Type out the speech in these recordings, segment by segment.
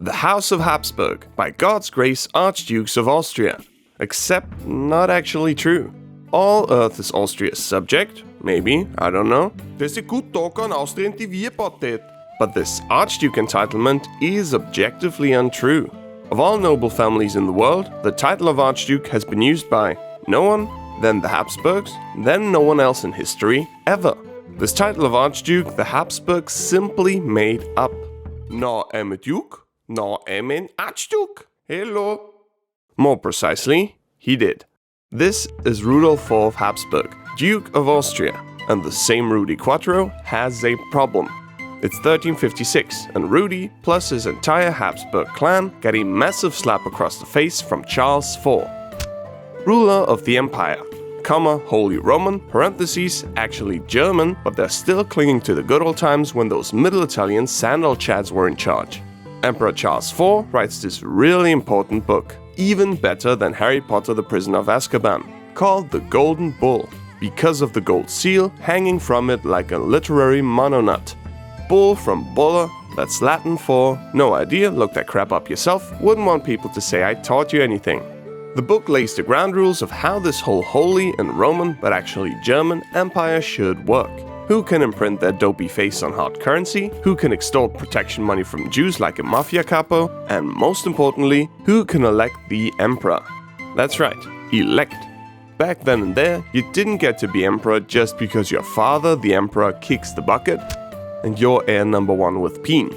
The House of Habsburg, by God's grace, Archdukes of Austria. Except not actually true. All earth is Austria's subject, maybe, I don't know. There's a good talk on Austrian TV about that. But this Archduke entitlement is objectively untrue. Of all noble families in the world, the title of Archduke has been used by no one, then the Habsburgs, then no one else in history, ever. This title of Archduke, the Habsburgs simply made up. No, I'm a duke. No, I'm an Archduke. Hello. More precisely, he did. This is Rudolf IV of Habsburg, Duke of Austria, and the same Rudy Quattro has a problem. It's 1356, and Rudy, plus his entire Habsburg clan, get a massive slap across the face from Charles IV. Ruler of the Empire, Holy Roman, actually German, but they're still clinging to the good old times when those Middle Italian sandal chads were in charge. Emperor Charles IV writes this really important book, even better than Harry Potter the Prisoner of Azkaban, called The Golden Bull, because of the gold seal hanging from it like a literary mononut. Bull from bulla, that's Latin for no idea, look that crap up yourself, wouldn't want people to say I taught you anything. The book lays the ground rules of how this whole holy and Roman, but actually German, empire should work. Who can imprint their dopey face on hard currency, who can extort protection money from Jews like a mafia capo, and most importantly, who can elect the emperor. That's right, elect. Back then and there, you didn't get to be emperor just because your father, the emperor, kicks the bucket, and you're heir number one with Peen.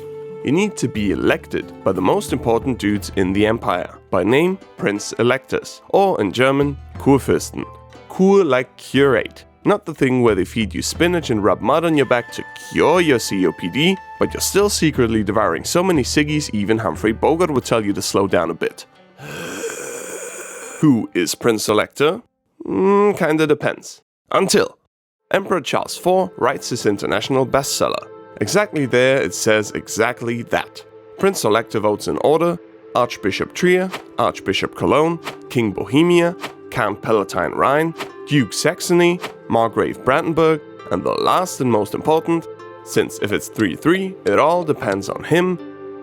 You need to be elected by the most important dudes in the empire, by name Prince Electors, or in German, Kurfürsten. Kur like curate. Not the thing where they feed you spinach and rub mud on your back to cure your COPD, but you're still secretly devouring so many ciggies even Humphrey Bogart would tell you to slow down a bit. Who is Prince Elector? Kinda depends. Until Emperor Charles IV writes his international bestseller. Exactly there it says exactly that. Prince Elector votes in order: Archbishop Trier, Archbishop Cologne, King Bohemia, Count Palatine Rhine, Duke Saxony, Margrave Brandenburg, and the last and most important, since if it's 3-3, it all depends on him,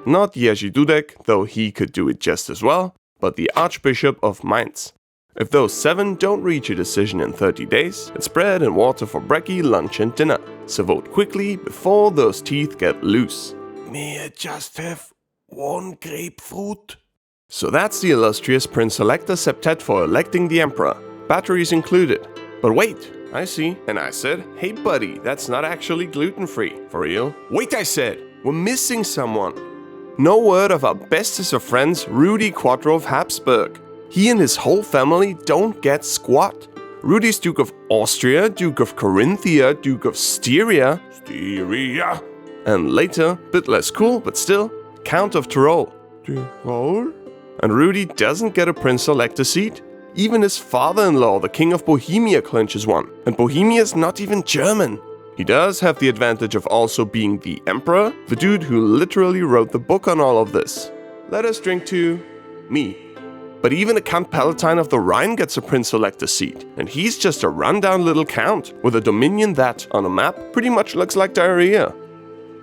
not Jerzy Dudek, though he could do it just as well, but the Archbishop of Mainz. If those 7 don't reach a decision in 30 days, it's bread and water for brekkie, lunch and dinner, so vote quickly before those teeth get loose. May I just have one grapefruit? So that's the illustrious Prince Elector septet for electing the emperor, batteries included. But wait, I see, and I said, hey buddy, that's not actually gluten-free, for real. Wait, I said, we're missing someone. No word of our bestest of friends, Rudy Quattro of Habsburg. He and his whole family don't get squat. Rudy's Duke of Austria, Duke of Carinthia, Duke of Styria, and later, bit less cool, but still, Count of Tyrol. Tyrol? And Rudy doesn't get a Prince Elector seat. Even his father-in-law, the King of Bohemia, clinches one, and Bohemia's not even German. He does have the advantage of also being the emperor, the dude who literally wrote the book on all of this. Let us drink to me. But even a Count Palatine of the Rhine gets a Prince Elector seat, and he's just a rundown little count with a dominion that, on a map, pretty much looks like diarrhea.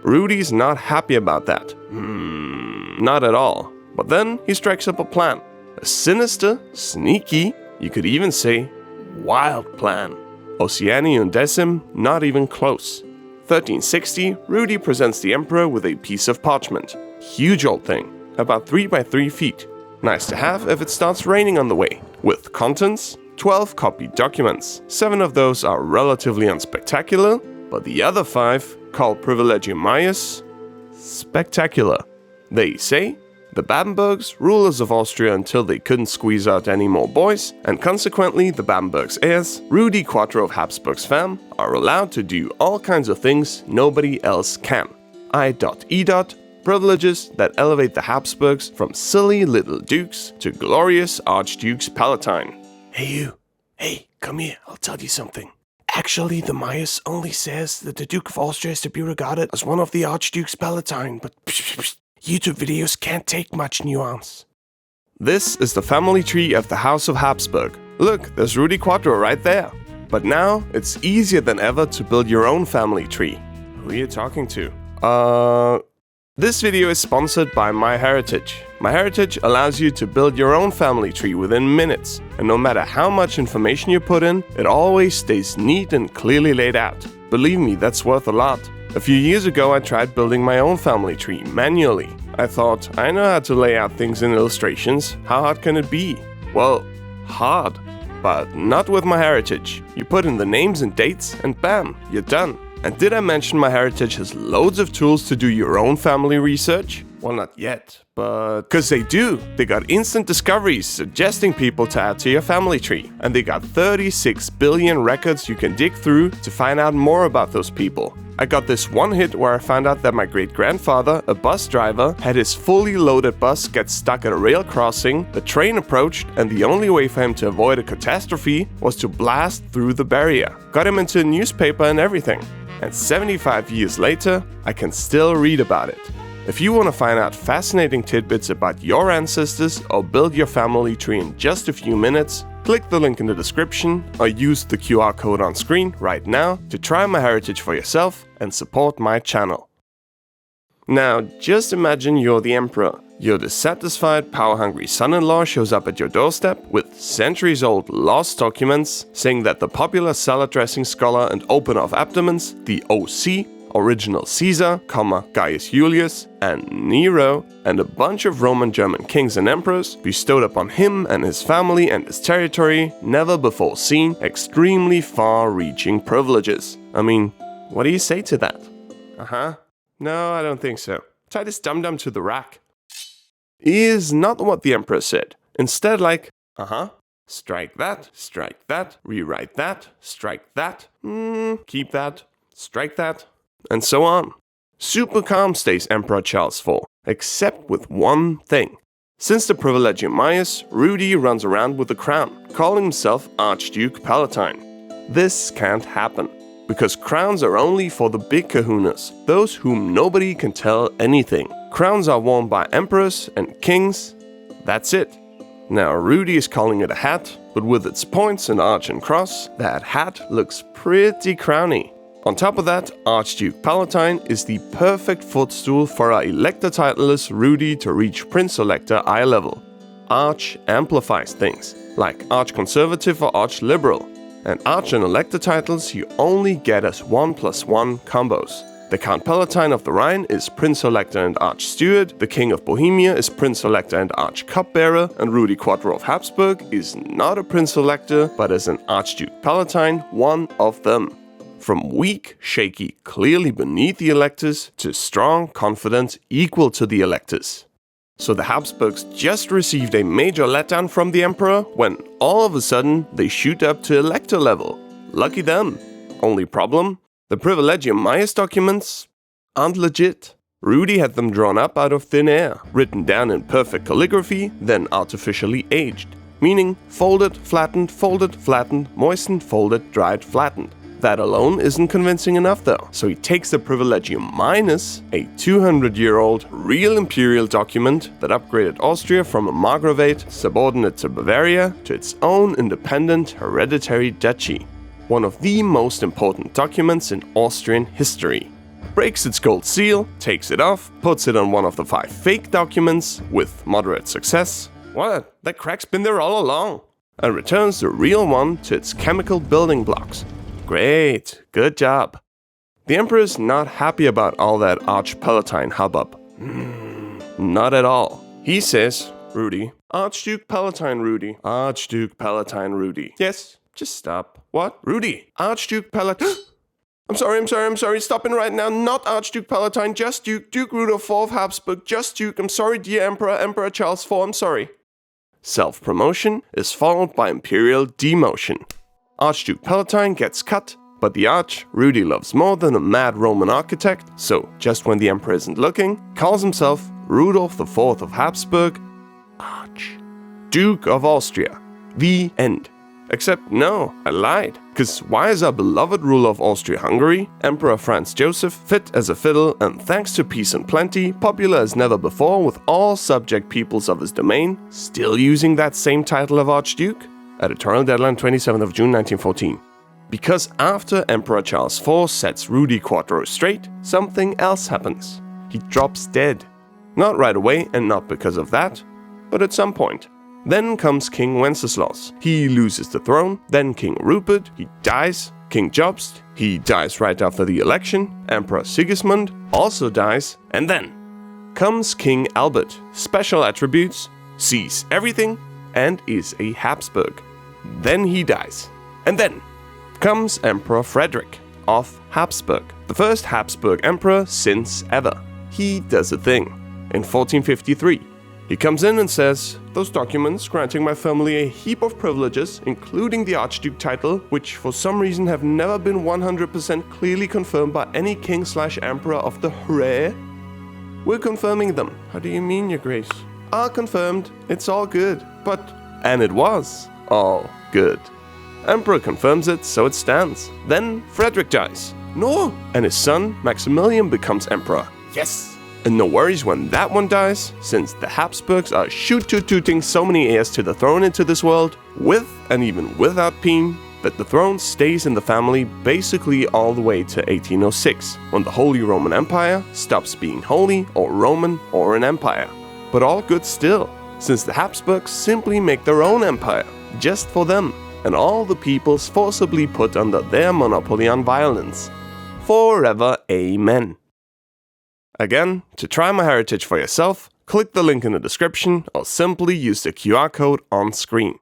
Rudy's not happy about that. Not at all. But then he strikes up a plan. A sinister, sneaky, you could even say, wild plan. Oceani Undecim, not even close. 1360, Rudy presents the emperor with a piece of parchment. Huge old thing, about 3 by 3 feet. Nice to have if it starts raining on the way. With contents, 12 copied documents. 7 of those are relatively unspectacular, but the other 5, called Privilegium Maius, spectacular. They say, the Babenbergs, rulers of Austria until they couldn't squeeze out any more boys, and consequently the Babenbergs' heirs, Rudy Quattro of Habsburg's fam, are allowed to do all kinds of things nobody else can. I.E. Privileges that elevate the Habsburgs from silly little dukes to glorious Archdukes Palatine. Hey you, hey, come here, I'll tell you something. Actually, the Maius only says that the Duke of Austria is to be regarded as one of the Archdukes Palatine, but YouTube videos can't take much nuance. This is the family tree of the House of Habsburg. Look, there's Rudy Quattro right there. But now, it's easier than ever to build your own family tree. Who are you talking to? This video is sponsored by MyHeritage. MyHeritage allows you to build your own family tree within minutes, and no matter how much information you put in, it always stays neat and clearly laid out. Believe me, that's worth a lot. A few years ago I tried building my own family tree manually. I thought, I know how to lay out things in illustrations, how hard can it be? Well, hard. But not with MyHeritage. You put in the names and dates and bam, you're done. And did I mention MyHeritage has loads of tools to do your own family research? Well, not yet, but... Cause they do! They got instant discoveries suggesting people to add to your family tree. And they got 36 billion records you can dig through to find out more about those people. I got this one hit where I found out that my great-grandfather, a bus driver, had his fully loaded bus get stuck at a rail crossing, the train approached, and the only way for him to avoid a catastrophe was to blast through the barrier. Got him into a newspaper and everything. And 75 years later, I can still read about it. If you want to find out fascinating tidbits about your ancestors or build your family tree in just a few minutes, click the link in the description or use the QR code on screen right now to try MyHeritage for yourself and support my channel. Now, just imagine you're the emperor. Your dissatisfied, power-hungry son-in-law shows up at your doorstep with centuries-old lost documents saying that the popular salad dressing scholar and opener of abdomens, the OC, original Caesar, Gaius Julius, and Nero, and a bunch of Roman German kings and emperors bestowed upon him and his family and his territory never before seen extremely far-reaching privileges. I mean, what do you say to that? No, I don't think so. Tie this dum-dum to the rack. Is not what the emperor said. Instead, like, strike that, rewrite that, strike that, keep that, strike that, and so on. Super calm stays Emperor Charles IV, except with one thing. Since the Privilegium Maius, Rudy runs around with a crown, calling himself Archduke Palatine. This can't happen, because crowns are only for the big kahunas, those whom nobody can tell anything. Crowns are worn by emperors and kings, that's it. Now Rudy is calling it a hat, but with its points and arch and cross, that hat looks pretty crowny. On top of that, Archduke Palatine is the perfect footstool for our elector titleless Rudy to reach Prince-Elector eye level. Arch amplifies things, like Arch-Conservative or Arch-Liberal. And Arch and Elector titles you only get as 1+1 combos. The Count Palatine of the Rhine is Prince-Elector and Arch-Steward, the King of Bohemia is Prince-Elector and Arch-Cupbearer, and Rudy Quattro of Habsburg is not a Prince-Elector, but is an Archduke Palatine, one of them. From weak, shaky, clearly beneath the electors, to strong, confident, equal to the electors. So the Habsburgs just received a major letdown from the emperor when all of a sudden they shoot up to elector level. Lucky them. Only problem? The Privilegium Maius documents aren't legit. Rudy had them drawn up out of thin air, written down in perfect calligraphy, then artificially aged. Meaning folded, flattened, moistened, folded, dried, flattened. That alone isn't convincing enough though, so he takes the Privilegium Minus, a 200-year-old real imperial document that upgraded Austria from a margravate subordinate to Bavaria to its own independent hereditary duchy. One of the most important documents in Austrian history. Breaks its gold seal, takes it off, puts it on one of the 5 fake documents, with moderate success. What? That crack's been there all along! And returns the real one to its chemical building blocks. Great, good job. The emperor's not happy about all that Arch-Palatine hubbub. Not at all. He says, Rudy, Archduke Palatine Rudy, Archduke Palatine Rudy. Yes, just stop. What? Rudy, Archduke Palatine. I'm sorry, stopping right now. Not Archduke Palatine, just Duke, Duke Rudolf IV of Habsburg, just Duke. I'm sorry, dear Emperor, Emperor Charles IV, I'm sorry. Self-promotion is followed by imperial demotion. Archduke Palatine gets cut, but the Arch Rudy loves more than a mad Roman architect, so just when the emperor isn't looking, calls himself Rudolf IV of Habsburg, Archduke of Austria. The end. Except no, I lied. Cause why is our beloved ruler of Austria-Hungary, Emperor Franz Joseph, fit as a fiddle and thanks to peace and plenty, popular as never before with all subject peoples of his domain, still using that same title of Archduke? Editorial deadline 27th of June 1914. Because after Emperor Charles IV sets Rudy Quattro straight, something else happens. he drops dead. Not right away and not because of that, but at some point. Then comes King Wenceslaus. He loses the throne. Then King Rupert, he dies. King Jobst, he dies right after the election. Emperor Sigismund also dies. And then comes King Albert. Special attributes, sees everything, and is a Habsburg. Then he dies. And then comes Emperor Frederick of Habsburg, the first Habsburg emperor since ever. He does a thing. In 1453, he comes in and says, "Those documents granting my family a heap of privileges, including the Archduke title, which for some reason have never been 100% clearly confirmed by any king/emperor of the Hooray, we're confirming them." "How do you mean, Your Grace?" "Are confirmed, it's all good." But, and it was all good. Emperor confirms it, so it stands. Then Frederick dies. No! And his son, Maximilian, becomes emperor. Yes! And no worries when that one dies, since the Habsburgs are shoot-tooting so many heirs to the throne into this world, with and even without Peen, that the throne stays in the family basically all the way to 1806, when the Holy Roman Empire stops being holy or Roman or an empire. But all good still, since the Habsburgs simply make their own empire, just for them, and all the peoples forcibly put under their monopoly on violence. Forever, amen. Again, to try my heritage for yourself, click the link in the description or simply use the QR code on screen.